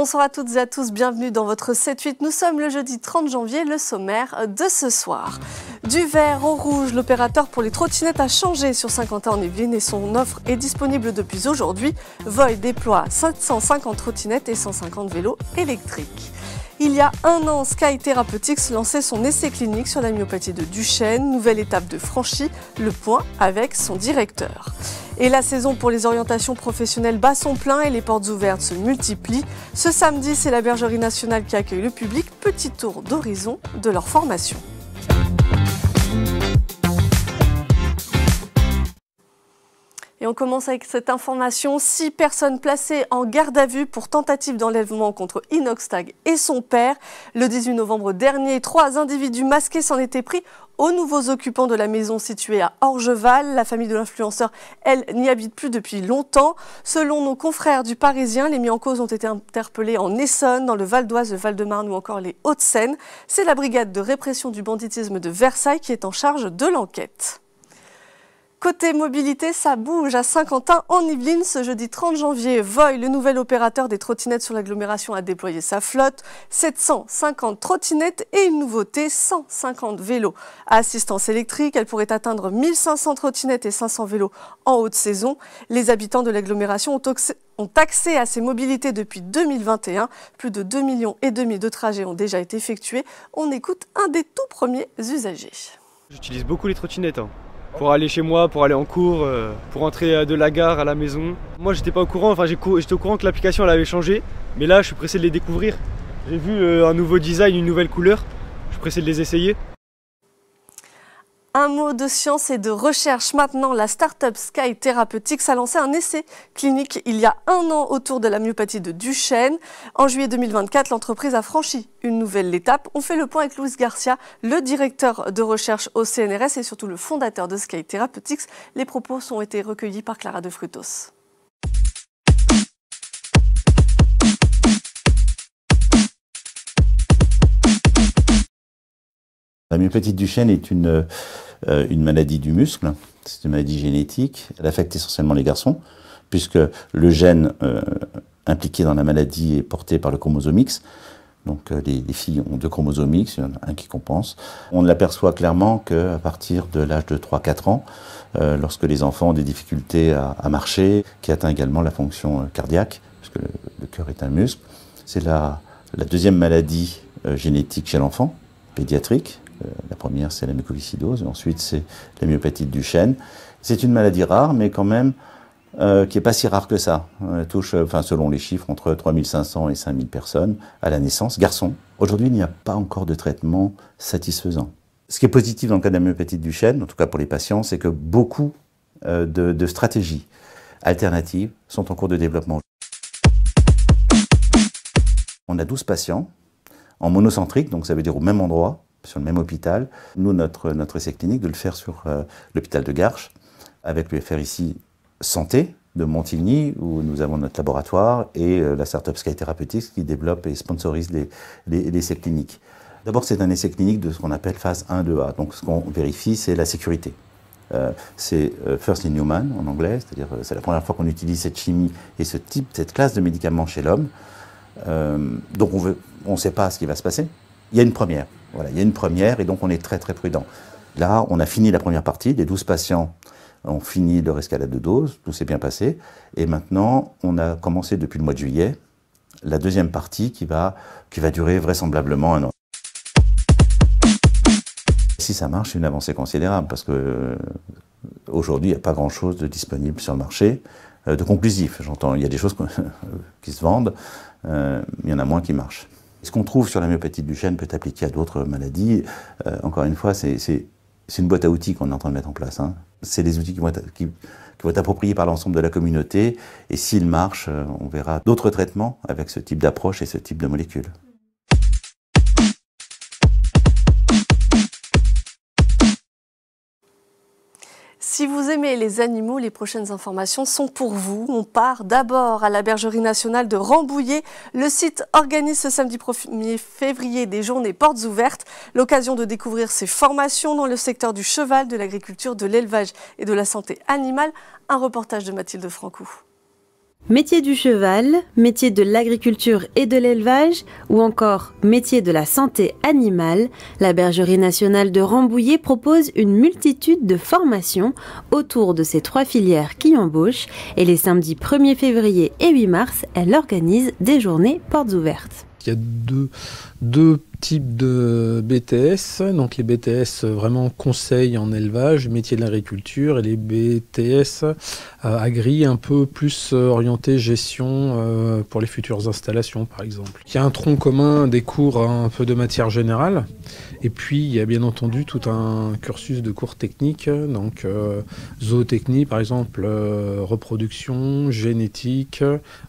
Bonsoir à toutes et à tous, bienvenue dans votre 7-8. Nous sommes le jeudi 30 janvier, le sommaire de ce soir. Du vert au rouge, l'opérateur pour les trottinettes a changé sur Saint-Quentin-en-Yvelines et son offre est disponible depuis aujourd'hui. Voil déploie 750 trottinettes et 150 vélos électriques. Il y a un an, Sky Therapeutics lançait son essai clinique sur la myopathie de Duchenne. Nouvelle étape de franchie, le point avec son directeur. Et la saison pour les orientations professionnelles bat son plein et les portes ouvertes se multiplient. Ce samedi, c'est la Bergerie nationale qui accueille le public. Petit tour d'horizon de leur formation. Et on commence avec cette information. 6 personnes placées en garde à vue pour tentative d'enlèvement contre Inoxtag et son père. Le 18 novembre dernier, 3 individus masqués s'en étaient pris aux nouveaux occupants de la maison située à Orgeval. La famille de l'influenceur, elle, n'y habite plus depuis longtemps. Selon nos confrères du Parisien, les mis en cause ont été interpellés en Essonne, dans le Val d'Oise, le Val-de-Marne ou encore les Hauts-de-Seine. C'est la brigade de répression du banditisme de Versailles qui est en charge de l'enquête. Côté mobilité, ça bouge à Saint-Quentin-en-Yvelines. Ce jeudi 30 janvier, Voil, le nouvel opérateur des trottinettes sur l'agglomération, a déployé sa flotte. 750 trottinettes et une nouveauté, 150 vélos à assistance électrique. Elle pourrait atteindre 1500 trottinettes et 500 vélos en haute saison. Les habitants de l'agglomération ont accès à ces mobilités depuis 2021. Plus de 2,5 millions de trajets ont déjà été effectués. On écoute un des tout premiers usagers. J'utilise beaucoup les trottinettes. Pour aller chez moi, pour aller en cours, pour rentrer de la gare à la maison. Moi j'étais pas au courant, j'étais au courant que l'application elle avait changé, mais là je suis pressé de les découvrir. J'ai vu un nouveau design, une nouvelle couleur, je suis pressé de les essayer. Un mot de science et de recherche maintenant. La start-up Sky Therapeutics a lancé un essai clinique il y a un an autour de la myopathie de Duchenne. En juillet 2024, l'entreprise a franchi une nouvelle étape. On fait le point avec Luis Garcia, le directeur de recherche au CNRS et surtout le fondateur de Sky Therapeutics. Les propos ont été recueillis par Clara de Frutos. La myopathie de Duchenne est une maladie du muscle, c'est une maladie génétique. Elle affecte essentiellement les garçons, puisque le gène impliqué dans la maladie est porté par le chromosome X. Donc les filles ont 2 chromosomes X, il y en a un qui compense. On l'aperçoit clairement qu'à partir de l'âge de 3-4 ans, lorsque les enfants ont des difficultés à marcher, qui atteint également la fonction cardiaque, puisque le cœur est un muscle. C'est la deuxième maladie génétique chez l'enfant, pédiatrique. La première, c'est la mucoviscidose, ensuite c'est la myopathie de Duchenne. C'est une maladie rare, mais quand même qui n'est pas si rare que ça. Elle touche, selon les chiffres, entre 3500 et 5000 personnes à la naissance, garçons. Aujourd'hui, il n'y a pas encore de traitement satisfaisant. Ce qui est positif dans le cas de la myopathie de Duchenne, en tout cas pour les patients, c'est que beaucoup de stratégies alternatives sont en cours de développement. On a 12 patients en monocentrique, donc ça veut dire au même endroit, sur le même hôpital. Nous, notre essai clinique, de le faire sur l'hôpital de Garches, avec le FRIC Santé de Montigny, où nous avons notre laboratoire, et la start-up Sky Therapeutics qui développe et sponsorise les essais cliniques. D'abord, c'est un essai clinique de ce qu'on appelle phase 1-2A. Donc, ce qu'on vérifie, c'est la sécurité. C'est first in human en anglais, c'est-à-dire c'est la première fois qu'on utilise cette chimie et cette classe de médicaments chez l'homme. Donc, on ne sait pas ce qui va se passer. Il y a une première. Voilà, il y a une première et donc on est très très prudent. Là, on a fini la première partie, les 12 patients ont fini leur escalade de dose, tout s'est bien passé. Et maintenant, on a commencé depuis le mois de juillet la deuxième partie qui va durer vraisemblablement 1 an. Si ça marche, c'est une avancée considérable parce que aujourd'hui, il n'y a pas grand-chose de disponible sur le marché, de conclusif. J'entends, il y a des choses qui se vendent, il y en a moins qui marchent. Ce qu'on trouve sur la myopathie de Duchenne peut être appliqué à d'autres maladies. Encore une fois, c'est une boîte à outils qu'on est en train de mettre en place. C'est des outils qui vont être appropriés par l'ensemble de la communauté. Et s'ils marchent, on verra d'autres traitements avec ce type d'approche et ce type de molécules. Si vous aimez les animaux, les prochaines informations sont pour vous. On part d'abord à la Bergerie nationale de Rambouillet. Le site organise ce samedi 1er février des journées portes ouvertes. L'occasion de découvrir ses formations dans le secteur du cheval, de l'agriculture, de l'élevage et de la santé animale. Un reportage de Mathilde Francou. Métier du cheval, métier de l'agriculture et de l'élevage ou encore métier de la santé animale, la Bergerie nationale de Rambouillet propose une multitude de formations autour de ces 3 filières qui embauchent et les samedis 1er février et 8 mars, elle organise des journées portes ouvertes. Il y a deux types de BTS, donc les BTS vraiment conseil en élevage, métier de l'agriculture, et les BTS agri un peu plus orientés gestion pour les futures installations par exemple. Il y a un tronc commun des cours un peu de matière générale, et puis il y a bien entendu tout un cursus de cours techniques, donc zootechnie par exemple, reproduction, génétique,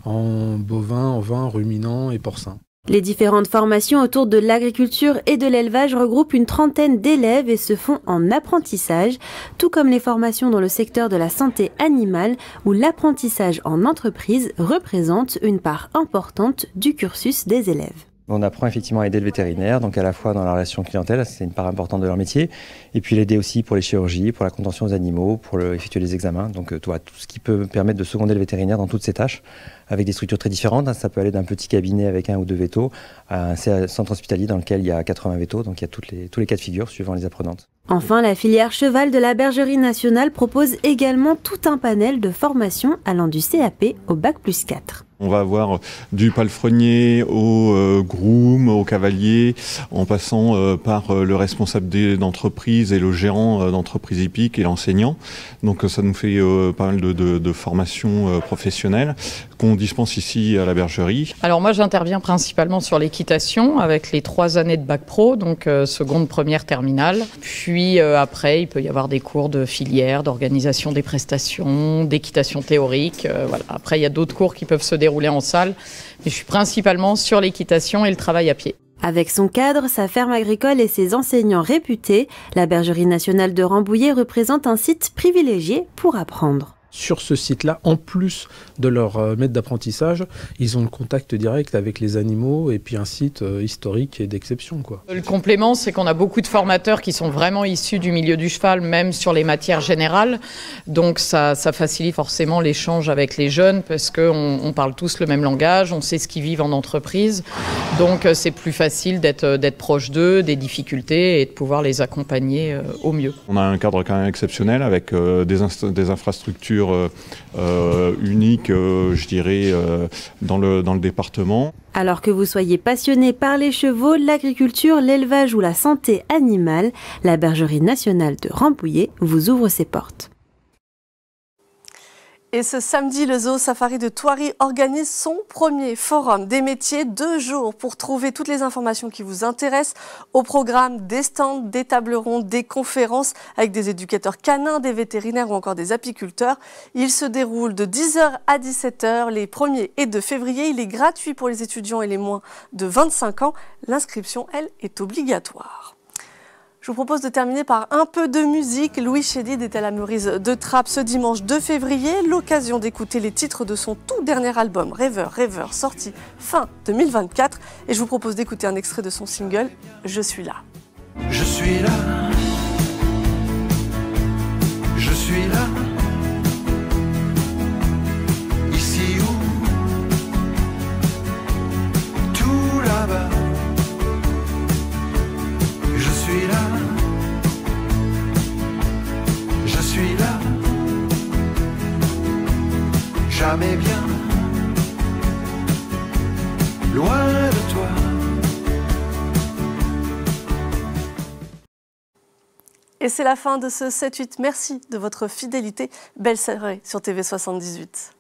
en bovin, en vin, ruminant et porcin. Les différentes formations autour de l'agriculture et de l'élevage regroupent une trentaine d'élèves et se font en apprentissage, tout comme les formations dans le secteur de la santé animale où l'apprentissage en entreprise représente une part importante du cursus des élèves. On apprend effectivement à aider le vétérinaire, donc à la fois dans la relation clientèle, c'est une part importante de leur métier, et puis l'aider aussi pour les chirurgies, pour la contention des animaux, pour effectuer les examens, donc tout ce qui peut permettre de seconder le vétérinaire dans toutes ses tâches, avec des structures très différentes. Ça peut aller d'un petit cabinet avec 1 ou 2 vétos à un centre hospitalier dans lequel il y a 80 vétos, donc il y a tous les cas de figure suivant les apprenantes. Enfin, la filière cheval de la Bergerie nationale propose également tout un panel de formations allant du CAP au Bac+4. On va avoir du palefrenier au groom, au cavalier, en passant par le responsable d'entreprise et le gérant d'entreprise hippique et l'enseignant. Donc ça nous fait pas mal de formations professionnelles qu'on dispense ici à la bergerie. Alors moi j'interviens principalement sur l'équitation avec les 3 années de bac pro, donc seconde, première, terminale. Puis après il peut y avoir des cours de filière, d'organisation des prestations, d'équitation théorique. Voilà. Après il y a d'autres cours qui peuvent se dérouler en salle, mais je suis principalement sur l'équitation et le travail à pied. Avec son cadre, sa ferme agricole et ses enseignants réputés, la Bergerie nationale de Rambouillet représente un site privilégié pour apprendre. Sur ce site-là, en plus de leur maître d'apprentissage, ils ont le contact direct avec les animaux et puis un site historique et d'exception, quoi. Le complément, c'est qu'on a beaucoup de formateurs qui sont vraiment issus du milieu du cheval, même sur les matières générales. Donc ça facilite forcément l'échange avec les jeunes parce qu'on parle tous le même langage, on sait ce qu'ils vivent en entreprise. Donc c'est plus facile d'être proche d'eux, des difficultés et de pouvoir les accompagner au mieux. On a un cadre quand même exceptionnel avec des infrastructures unique, je dirais, dans le département. Alors que vous soyez passionné par les chevaux, l'agriculture, l'élevage ou la santé animale, la Bergerie nationale de Rambouillet vous ouvre ses portes. Et ce samedi, le Zoo Safari de Thoiry organise son premier forum des métiers, 2 jours pour trouver toutes les informations qui vous intéressent. Au programme, des stands, des tables rondes, des conférences avec des éducateurs canins, des vétérinaires ou encore des apiculteurs. Il se déroule de 10h à 17h les 1er et 2 février. Il est gratuit pour les étudiants et les moins de 25 ans. L'inscription, elle, est obligatoire. Je vous propose de terminer par un peu de musique. Louis Chédid est à la Meurize de Trappes ce dimanche 2 février. L'occasion d'écouter les titres de son tout dernier album, Rêveur, Rêveur, sorti fin 2024. Et je vous propose d'écouter un extrait de son single, Je suis là. Je suis là. Je suis là. Ici où tout là-bas. Je suis là. Je suis là. Jamais bien. Loin de toi. Et c'est la fin de ce 7-8. Merci de votre fidélité. Belle soirée sur TV78.